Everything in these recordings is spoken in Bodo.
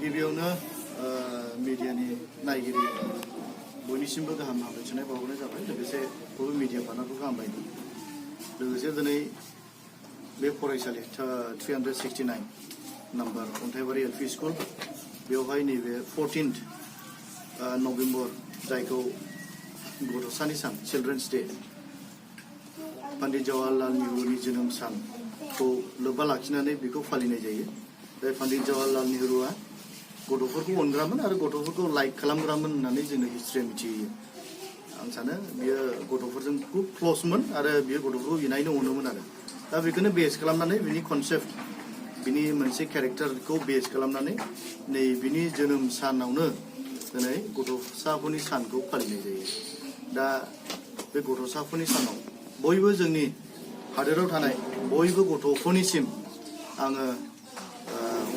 गिबियावनो मिडियानि नायगिरि बयनिसिमबो गाहाम हामलायथिनाय बावहरनाय जाबाय लोगोसे बयबो मिडिया पार्टनारखौ गाहाम बायदों लोगोसे दिनै बे फरायसालि 369 नम्बर अन्थाइबारि एलपि स्कुल बेवहाय नैबे 14th नभेम्बर जायखौ गथ'सानि सान चिल्ड्रेन्स डे पन्डित जवाहरलाल नेहरूनि जोनोम सानखौ लोब्बा लाखिनानै बेखौ फालिनाय जायो। बे पन्डित जवाहरलाल नेहरूआ गथ'फोरखौ अनग्रामोन आरो गथ'फोरखौ लाइक खालामग्रामोन होननानै जोंनो हिस्ट्रिया मिथियो। आं सानो बियो गथ'फोरजों खुब क्ल'समोन आरो बियो गथ'फोरखौ इनायनो अनोमोन आरो दा बेखौनो बेस खालामनानै बिनि कनसेप्ट बिनि मोनसे केरेक्टारखौ बेस खालामनानै नै बिनि जोनोम सानावनो दिनै गथ'साफोरनि सानखौ फालिनाय जायो। दा बे गथ'साफोरनि सानाव बयबो जोंनि हादोराव थानाय बयबो गथ'फोरनिसिम आङो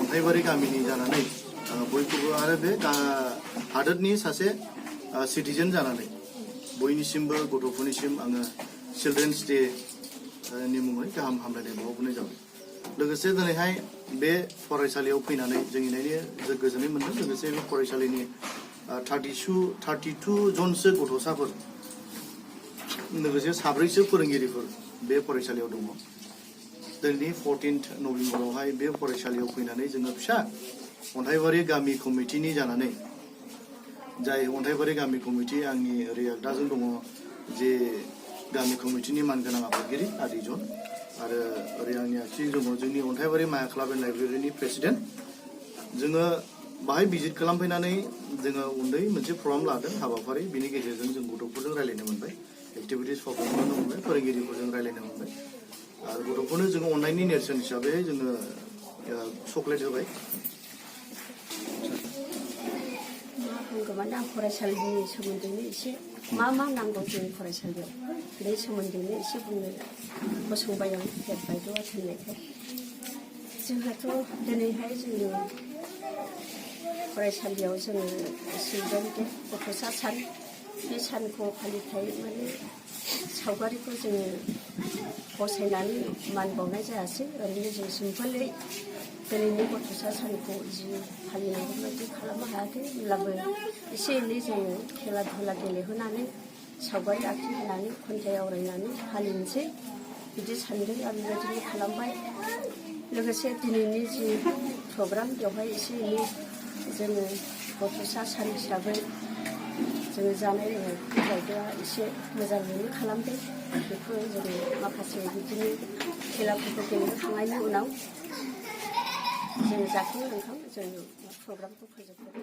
अन्थाइबारि गामिनि जानानै बयखौबो आरो बे हादोरनि सासे सिटिजेन जानानै बयनिसिमबो गथ'फोरनिसिम आङो चिल्ड्रेन्स डे नि मुङै गाहाम हामलायनाय बावहरनाय जाबाय। लोगोसे दिनैहाय बे फरायसालियाव फैनानै जों नायनो गोजोननाय मोनदों। लोगोसे बे फरायसालिनि 32 जनसो गथ'साफोर लोगोसे 7सो फोरोंगिरिफोर बे फरायसालियाव दङ। दिनै 14th नभेम्बरावहाय बे फरायसालियाव फैनानै जोङो फिसा अन्थाइबारि गामि कमिटिनि जानानै जाय अन्थाइबारि गामि कमिटि आंनि ओरै आगदाजों दङ जे गामि कमिटिनि मानगोनां आफादगिरि आदिजन आरो ओरै आंनि आगसिजों दङ जोंनि अन्थाइबारि माया क्लाब एन्ड लाइब्रेरिनि प्रेसिडेन्ट। जोङो बाहाय भिजिट खालामफैनानै जोङो उन्दै मोनसे प्रग्राम लादों हाबाफारि बिनि गेजेरजों जों गथ'फोरजों रायलायनो मोनबाय एक्टिभिटिस प्रग्राम खालामनो मोनबाय फोरोंगिरिफोरजों रायलायनो मोनबाय आरो गथ'फोरनो जोङो अननायनि नेरसोन हिसाबै जोङो चकलेट होबाय। आं फरायसालिनि सोमोन्दैनो एसे मा नांगौ जोंनि फरायसालियाव बे सोमोन्दैनो एसे बुंनो फसंबाय आं हेड बायद'आ थिननायखाय। जोंहाथ' दिनैहाय जोंनि फरायसालियाव जोङो चिल्ड्रेन डे गथ'सा सान बे सानखौ फालिथाय माने सावगारिखौ जोङो बसायनानै मान बावनाय जायासै ओरैनो जों सिम्पोलै दिनैनि गथ'सा सानखौ जि फालिनांगौ बायदि खालामनो हायाखै होनब्लाबो एसे एनै जोङो खेला धुला गेलेहोनानै सावगारि आखिहोनानै खन्थाइ आवरायनानै फालिनोसै बिदि सानदों आरो बेबायदिनो खालामबाय। लोगोसे दिनैनि जि प्रग्राम बेवहाय एसे एनै जोङो गथ'सा सान हिसाबै जोङो जानाय लोंनायखौ बायद'आ एसे मोजाङैनो खालामदों। बेखौ जोङो माखासे बिदिनो खेलाफोरखौ गेलेखांनायनि उनाव जोङो जाखां लोंखां जोङो प्रग्रामखौ फोजोबबाय।